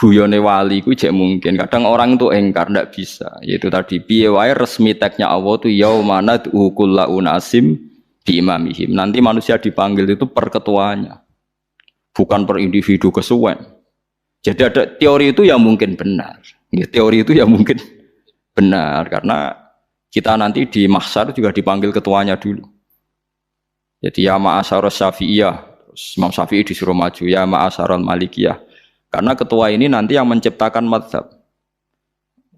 guyone wali ku jek mungkin. Kadang orang itu engkar ndak bisa. Yaitu tadi piye wae resmi teknya Allah tu yaumana kullu unasim bi imamihim. Nanti manusia dipanggil itu per ketuanya. Bukan per individu kesuwen. Jadi ada teori itu yang mungkin benar. Ya, teori itu yang mungkin benar karena kita nanti di mahsyar juga dipanggil ketuanya dulu. Jadi ya ma'asyarus syafi'iyah, Imam Syafi'i disuruh maju, ya ma'asyarul malikiyah. Karena ketua ini nanti yang menciptakan mazhab.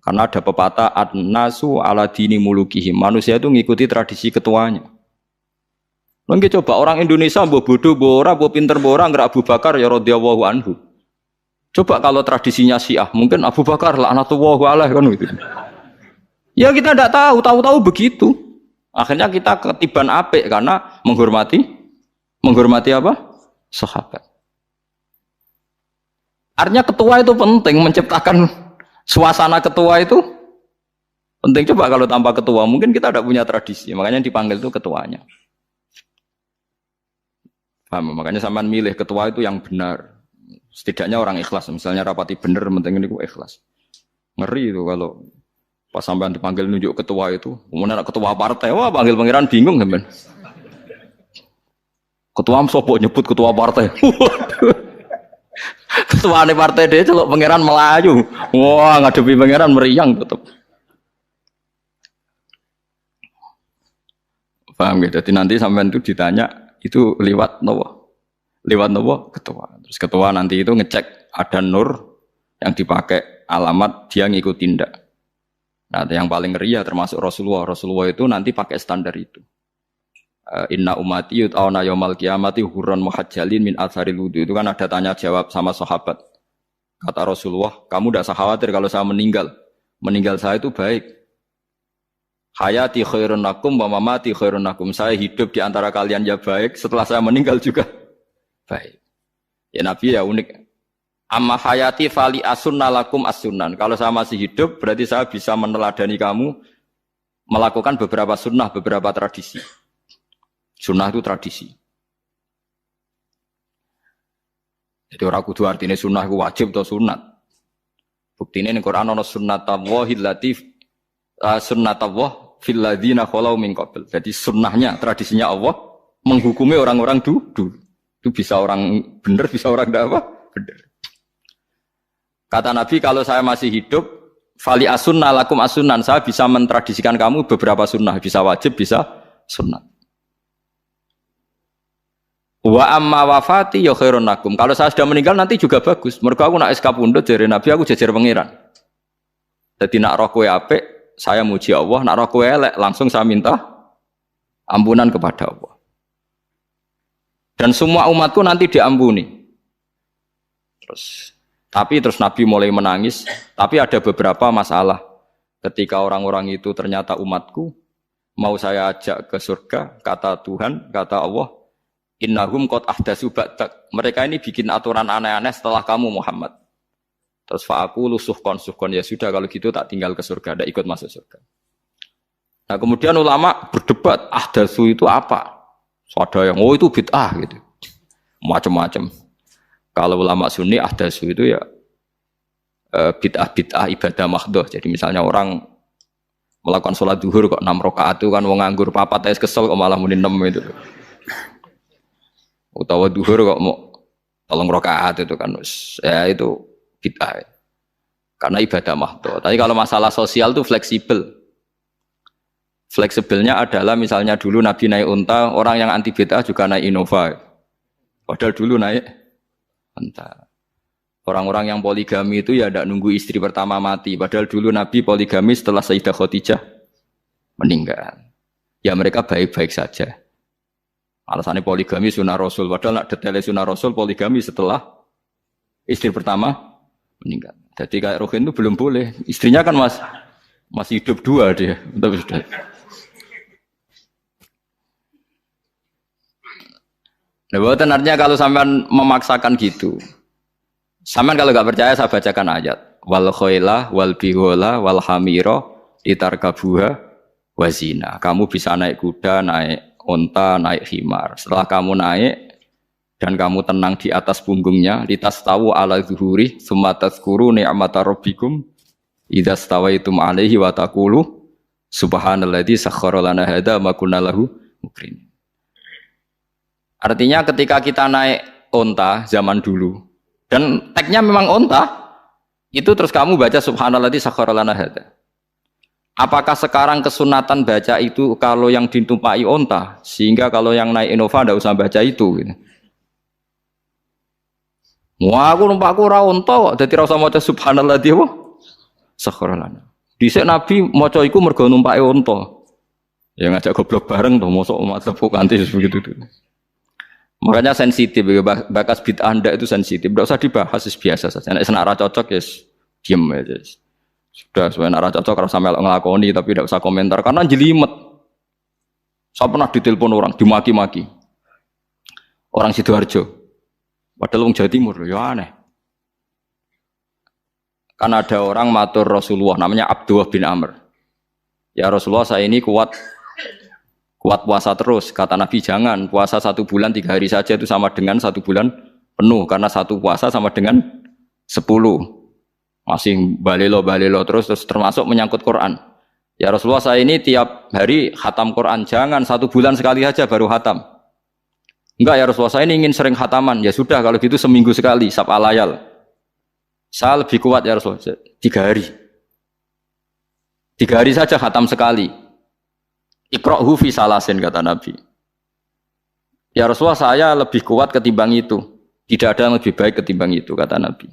Karena ada pepatah an-nasu ala dini mulukihim. Manusia itu ngikuti tradisi ketuanya. Mungkin coba orang Indonesia mbok bodoh, mbok ora, mbok pinter, mbok ora, nggak Abu Bakar ya radhiyallahu anhu. Coba kalau tradisinya Syiah, mungkin Abu Bakar laknatullah alaih kan gitu. Ya kita tidak tahu begitu. Akhirnya kita ketiban apik karena menghormati apa? Sahabat. Artinya ketua itu penting, menciptakan suasana ketua itu penting. Coba kalau tanpa ketua, mungkin kita tidak punya tradisi. Makanya dipanggil itu ketuanya. Paham? Makanya sampean milih ketua itu yang benar. Setidaknya orang ikhlas. Misalnya rapati benar, penting ini ikhlas. Ngeri itu kalau pas sampean dipanggil nunjuk ketua itu, kemudian ketua partai, wah panggil pangeran bingung sampean. Ketua sopo nyebut ketua partai. Ketua partai dia celok pangeran Melayu. Wah ngadepi pangeran meriang tetep. Paham gitu? Jadi nanti sampean itu ditanya itu lewat nopo ketua. Terus ketua nanti itu ngecek ada nur yang dipakai alamat dia ngikut tindak. Nah yang paling ngeri ya termasuk Rasulullah itu nanti pakai standar itu. Inna umati yut'auna yaumal qiyamati hurran muhajjalin min atharil wudu. Itu kan ada tanya jawab sama sahabat. Kata Rasulullah, kamu tidak usah khawatir kalau saya meninggal. Meninggal saya itu baik. Hayati khairun lakum wa mamati khairun lakum. Saya hidup di antara kalian ya baik, setelah saya meninggal juga baik. Ya Nabi ya unik. Amma hayati fali asunna lakum as-sunan. Kalau saya masih hidup berarti saya bisa meneladani kamu melakukan beberapa sunnah, beberapa tradisi. Sunnah itu tradisi. Jadi orang kudu artinya sunnah itu wajib atau sunat. Buktinya di Quran ada sunnatallahil latif sunnatullah fil ladzina khalau min qabl. Jadi sunnahnya, tradisinya Allah menghukumi orang-orang dulu. Itu bisa orang benar, bisa orang tidak apa? Benar. Kata Nabi, kalau saya masih hidup, fali asunna lakum asunan, saya bisa mentradisikan kamu beberapa sunnah, bisa wajib, bisa sunnah. Wa amma wafati ya khairun lakum. Kalau saya sudah meninggal nanti juga bagus. Mergo aku nak SK pundhut jare Nabi aku jejer pangeran. Dadi nak roh kowe apik, saya muji Allah, nak roh kowe elek langsung saya minta ampunan kepada Allah. Dan semua umatku nanti diampuni. Terus Nabi mulai menangis, tapi ada beberapa masalah. Ketika orang-orang itu ternyata umatku, mau saya ajak ke surga, kata Tuhan, kata Allah, innahum qad ahdatsu ba'dak. Mereka ini bikin aturan aneh-aneh setelah kamu Muhammad. Terus fa'aqulu suhqan ya sudah kalau gitu tak tinggal ke surga, tidak ikut masuk surga. Nah kemudian ulama berdebat ahdatsu itu apa? So, ada yang itu bid'ah gitu. Macam-macam. Kalau ulama sunni ahdatsu itu ya bid'ah ibadah mahdhah. Jadi misalnya orang melakukan sholat zuhur kok 6 rakaat itu kan wong nganggur papat es kesel kok malah muni 6 itu. Utawa duhur kok mau 3 rakaat itu kan ya itu bid'ah. Karena ibadah mahdhah. Tapi kalau masalah sosial itu fleksibel. Fleksibelnya adalah misalnya dulu Nabi naik unta, orang yang anti bid'ah juga naik Innova. Padahal dulu naik unta. Orang-orang yang poligami itu ya tidak nunggu istri pertama mati. Padahal dulu Nabi poligami setelah Sayyidah Khadijah meninggal. Ya mereka baik-baik saja. Alasannya poligami sunnah Rasul. Padahal nak detailnya sunnah Rasul poligami setelah istri pertama meninggal. Jadi kayak Rohin itu belum boleh. Istrinya kan masih hidup 2 dia. Tapi sudah. Nah, bukan artinya kalau sampean memaksakan gitu. Sampean kalau nggak percaya saya bacakan ayat. Wal khailah wal bihola wal hamira litarkabuha wazina. Kamu bisa naik kuda, naik unta, naik himar. Setelah kamu naik, dan kamu tenang di atas punggungnya, litastawu ala zuhuri summa tazkuru ni'mata rabbikum idza stawaitum alaihi wa taqulu subhanalladzi sakhkhara lana hadza ma kunna lahu muqrinin. Artinya ketika kita naik onta zaman dulu dan tagnya memang onta, itu terus kamu baca subhanalladzi sakhkhara lana hadza. Apakah sekarang kesunatan baca itu kalau yang ditumpai onta, sehingga kalau yang naik Innova tidak usah baca itu gitu. Wah, aku numpakku ora onta kok dadi ora usah maca subhanalladzi wa sakhkhara lana. Dhisik Nabi maca iku mergo numpake onta. Ya ngajak goblok bareng to, mosok madzhab kanthi begitu tuh. Makanya sensitif, bakas bid'ah Anda itu sensitif. Tidak usah dibahas, biasa saja. Nek senak ra cocok ya diem aja. Sudah, sebenarnya ra cocok ora sampe nglakoni tapi tidak usah komentar karena jelimet. Saya pernah ditelepon orang, dimaki-maki. Orang Sidoarjo. Padahal wong Jawa Timur, ya aneh. Kan ada orang matur Rasulullah, namanya Abdullah bin Amr. Ya Rasulullah, saya ini kuat puasa terus. Kata Nabi, jangan puasa 1 bulan 3 hari saja itu sama dengan 1 bulan penuh. Karena 1 puasa sama dengan 10. Masih balelo terus termasuk menyangkut Quran. Ya Rasulullah, saya ini tiap hari khatam Quran. Jangan 1 bulan sekali saja baru khatam. Enggak ya Rasulullah, saya ini ingin sering khataman. Ya sudah, kalau gitu seminggu sekali, sab'a layal. Saya lebih kuat ya Rasulullah, 3 hari. 3 hari saja khatam sekali. Iqra'hu fi salasin, kata Nabi. Ya Rasulullah, saya lebih kuat ketimbang itu. Tidak ada yang lebih baik ketimbang itu, kata Nabi.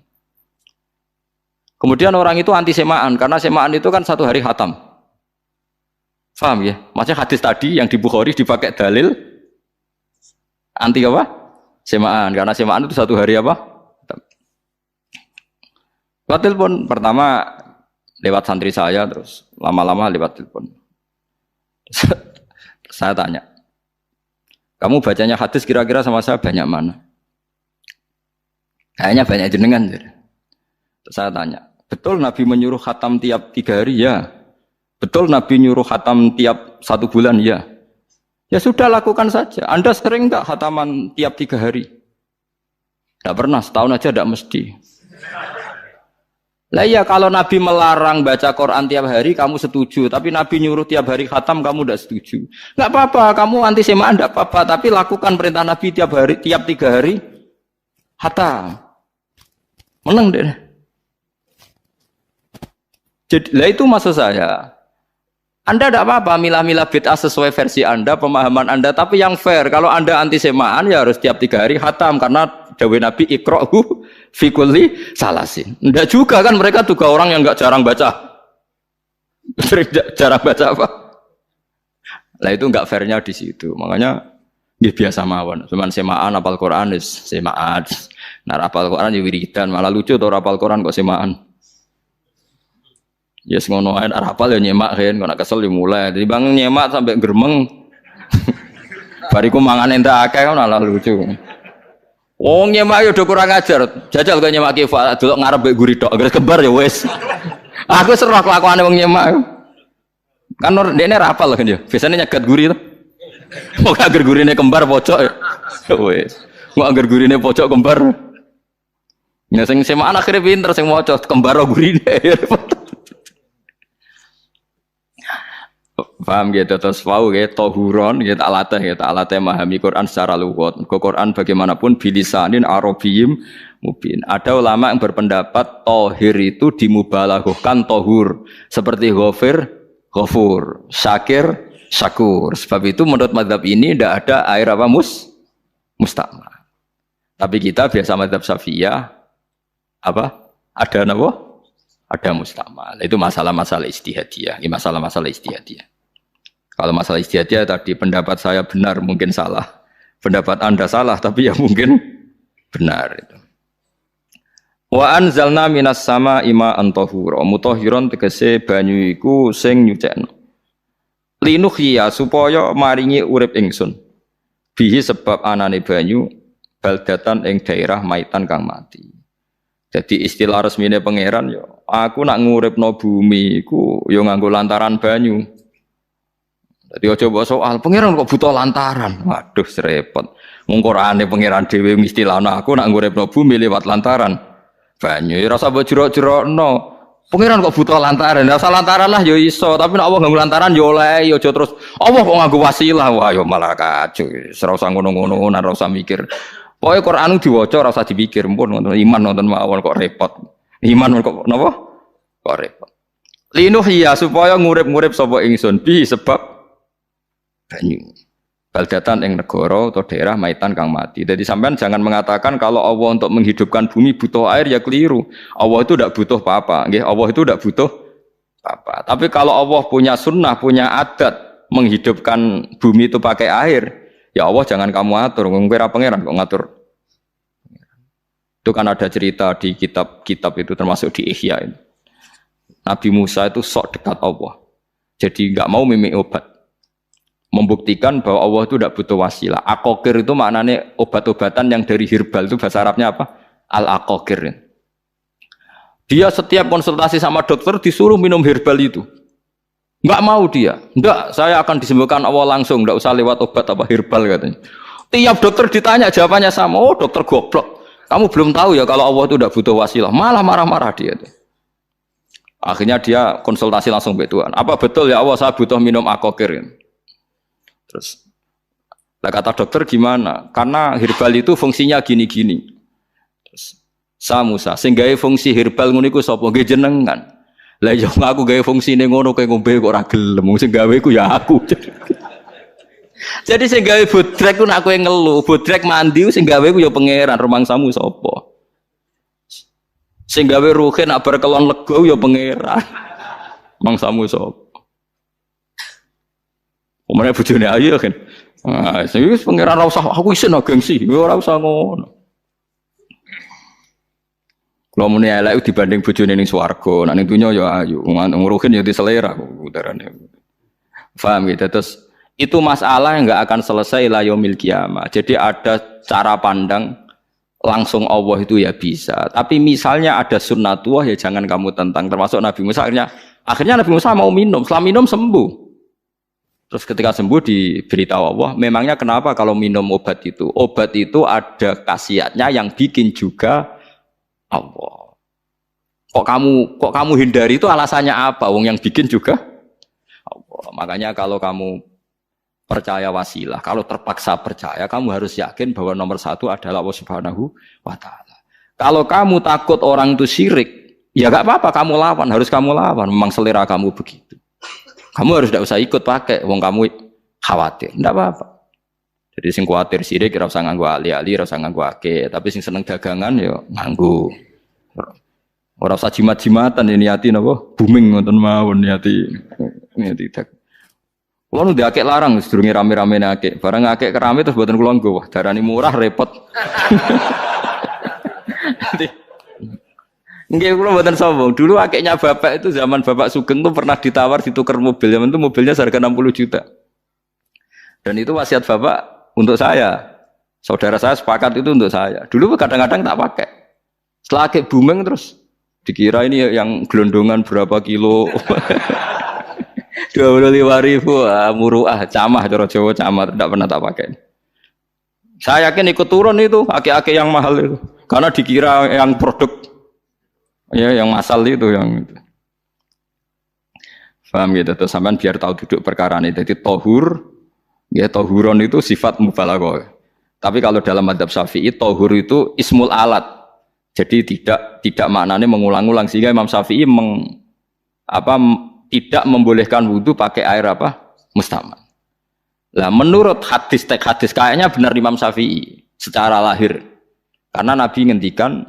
Kemudian orang itu anti semaan, karena semaan itu kan 1 hari khatam. Paham ya? Maksudnya hadis tadi yang di Bukhari dipakai dalil anti apa? Semaan, karena semaan itu 1 hari apa? Lewat telepon, pertama lewat santri saya, terus lama-lama lewat telepon. Saya tanya, kamu bacanya hadis kira-kira sama saya banyak mana? Kayaknya banyak jenengan. Terus saya tanya, betul Nabi menyuruh khatam tiap 3 hari? Ya. Betul Nabi nyuruh khatam tiap 1 bulan? Ya. Ya sudah, lakukan saja. Anda sering enggak khataman tiap 3 hari? Tidak pernah, setahun aja tidak mesti. Lah iya, kalau Nabi melarang baca Quran tiap hari kamu setuju, tapi Nabi nyuruh tiap hari khatam kamu tidak setuju. Enggak apa-apa, kamu anti semaan enggak apa-apa, tapi lakukan perintah Nabi tiap 3 hari khatam. Menang deh. Jadi, lah itu maksud saya. Anda tidak apa-apa milah-milah bid'ah sesuai versi Anda, pemahaman Anda, tapi yang fair. Kalau Anda anti semaan ya harus tiap 3 hari khatam, karena dawuh Nabi iqra'hu fi kulli salasin. Enggak juga kan, mereka juga orang yang enggak jarang baca. Jarang baca apa? Lah itu enggak fairnya di situ. Makanya biasa mawon. Cuman semaan apal Quran semaan. Nah, apal Quran ya wiridan, malah lucu tuh apal Quran kok semaan. Ya yes, ngono ae arapal ya nyemak kan, kok nak kesel dimulai. Jadi bang nyemak sampai geremeng. Bariku mangan entek akeh kan malah lucu. Wong nyemak yo do kurang ajar. Jajal kok nyemak ki delok ngarep mbek guri tok, anggere kembar ya wis. Aku serah kelakuane wong nyemak. Kan dekne rapal kan ya. Biasane nyegat guri to. Kok anggere gurine kembar pojok ya. Wis. Kok anggere gurine pojok kembar. Ya sing semak akhire pinter sing maca kembar gurine. Paham gitu, terus pau gitu, tohuron gitu, alatnya memahami Quran secara luwat. Quran bagaimanapun bilisanin arabiyim mubin. Ada ulama yang berpendapat tohir itu dimubalaghahkan tohur, seperti ghafir, ghafur, syakir, syakur. Sebab itu menurut mazhab ini tidak ada air apa mustakmal. Tapi kita biasa mazhab Syafi'iyah apa? Ada apa? Ada mustakmal. Itu masalah-masalah ijtihadiyah. Ini masalah-masalah ijtihadiyah. Kalau masalah ijtihadiyah tadi pendapat saya benar mungkin salah, pendapat Anda salah tapi ya mungkin benar itu. Wa anzalna minas sama ima antahura mutahhiron tegese banyu iku sing nyucekno. Linuhya supaya maringi urip ingsun. Bihi sebab anane banyu baldatan ing daerah maitan kang mati. Jadi istilah resmine pangeran yo aku nak nguripno bumi iku yo nganggo lantaran banyu. Jadi aja mbok soal pangeran kok butuh lantaran. Waduh serepot. Wong Qur'ane pangeran dhewe ngistilahno aku nak nguripno bumi lewat lantaran. Banyu ya rasa mbok jero-jerokno. Pangeran kok butuh lantaran. Ora usah lantaran lah ya iso, tapi nek Allah nganggo lantaran ya oleh ya aja terus Allah kok nganggo wasilah. Wah ya malah kacau. Ora usah ngono-ngono, ora usah mikir. Pokoke Qur'an diwaca ora usah dipikir, pun ngoten iman wonten mawon kok repot. Iman kok napa? Kok repot. Linuh ya supaya ngurip-ngurip sapa ingsun bi sebab banyu. Baldatan ing negara atau daerah maitan kang mati. Jadi sampean jangan mengatakan kalau Allah untuk menghidupkan bumi butuh air ya keliru. Allah itu tidak butuh apa-apa. Nggih, Allah itu tidak butuh apa-apa. Tapi kalau Allah punya sunnah, punya adat menghidupkan bumi itu pakai air, ya Allah jangan kamu atur. Kira pangeran kok ngatur. Itu kan ada cerita di kitab-kitab itu termasuk di Ihya ini. Nabi Musa itu sok dekat Allah. Jadi enggak mau mimik obat. Membuktikan bahwa Allah itu tidak butuh wasilah. Akokir itu maknanya obat-obatan yang dari herbal itu bahasa Arabnya apa? Al-akokir. Dia setiap konsultasi sama dokter disuruh minum herbal itu. Enggak mau dia. Enggak, saya akan disembuhkan Allah langsung, enggak usah lewat obat apa herbal katanya. Tiap dokter ditanya jawabannya sama. Oh, dokter goblok. Kamu belum tahu ya kalau Allah itu tidak butuh wasilah. Malah marah-marah dia. Akhirnya dia konsultasi langsung ke Tuhan. Apa betul ya Allah saya butuh minum akokir? Terus, kata dokter gimana? Karena herbal itu fungsinya gini-gini. Terus, Musa, sing gawe fungsi herbal ngono iku sapa? Nggih jenengan. Lah yo aku gawe fungsine ngono kowe ngombe kok ora gelem. Sing gawe ku ya aku. Jadi sing gawe bodrek ku nek kowe ngelu, bodrek mandi sing gawe ku ya pangeran, rumangsamu sapa? Sing gawe ruhe nak bar kelon lega ya pangeran. Mangsamu sapa? Umane bojone ayu kan. Ah, sing wis pangeran ora usah aku isin gengsi, ora usah ngono. Kalau muni elek dibanding bojone ning swarga, nek ning donya ya ayu, nguruhin ya diselera kok udarane. Paham gitu. Terus itu masalah yang enggak akan selesai la yaumil kiamah. Jadi ada cara pandang langsung Allah itu ya bisa. Tapi misalnya ada sunnatullah ya jangan kamu tentang. Termasuk Nabi Musa akhirnya Nabi Musa mau minum, setelah minum sembuh. Terus ketika sembuh diberitahu Allah, memangnya kenapa kalau minum obat itu? Obat itu ada khasiatnya yang bikin juga Allah. Kok kamu hindari itu alasannya apa? Wong yang bikin juga Allah. Makanya kalau kamu percaya wasilah, kalau terpaksa percaya, kamu harus yakin bahwa nomor satu adalah Allah Subhanahu wa Ta'ala. Kalau kamu takut orang itu syirik, ya gak apa-apa, kamu lawan, harus kamu lawan. Memang selera kamu begitu. Kamu harus tidak usah ikut pakai, wong kamu khawatir, tidak apa-apa. Jadi sing khawatir syirik, ora usah nganggo ali-ali, ora usah nganggo ake. Tapi sing seneng dagangan, ya nganggo. Ora usah jimat-jimatan, ya niati napa? Booming ngoten mawon niati dagang. Kulo nu diakek larang sedurunge rame-rame akek. Barang akek kerame terus mboten kula nggo. Wah, darani murah repot. Nggih kula mboten sombong. Dulu akeknya bapak itu zaman Bapak Sugeng tuh pernah ditawar ditukar mobil. Zaman itu mobilnya seharga 60 juta. Dan itu wasiat bapak untuk saya. Saudara saya sepakat itu untuk saya. Dulu kadang-kadang tak pakai. Setelah akek booming terus dikira ini yang gelondongan berapa kilo. 25.000 muruah camah cara Jawa camah tidak pernah tak pakai. Saya yakin ikut turun itu ake-ake yang mahal itu karena dikira yang produk ya yang masal itu yang itu. Paham gitu terus sampean biar tahu duduk perkara ini. Jadi tohur ya tohuron itu sifat mubalaghah. Tapi kalau dalam madzhab Syafi'i tohur itu ismul alat. Jadi tidak maknanya mengulang-ulang sehingga Imam Syafi'i tidak membolehkan wudu pakai air apa? Mustamal. Lah menurut hadis kayaknya benar Imam Syafi'i secara lahir. Karena Nabi ngendikan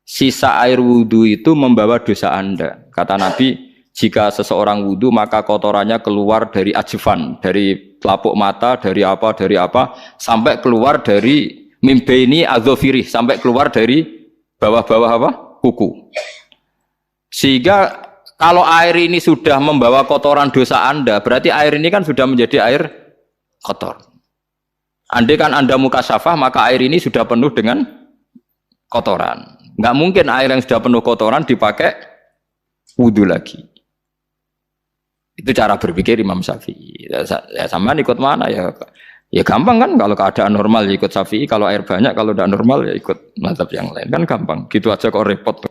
sisa air wudu itu membawa dosa Anda. Kata Nabi, jika seseorang wudu maka kotorannya keluar dari ajfan, dari telapuk mata, dari apa sampai keluar dari mimbaini adzofiri, sampai keluar dari bawah-bawah apa? Kuku. Sehingga kalau air ini sudah membawa kotoran dosa Anda, berarti air ini kan sudah menjadi air kotor. Andai kan Anda mukasyafah, maka air ini sudah penuh dengan kotoran. Nggak mungkin air yang sudah penuh kotoran dipakai wudhu lagi. Itu cara berpikir Imam Syafi'i. Ya sama ikut mana ya? Ya gampang kan kalau keadaan normal ya ikut Syafi'i, kalau air banyak, kalau tidak normal ya ikut mazhab yang lain kan gampang. Gitu aja kok repot.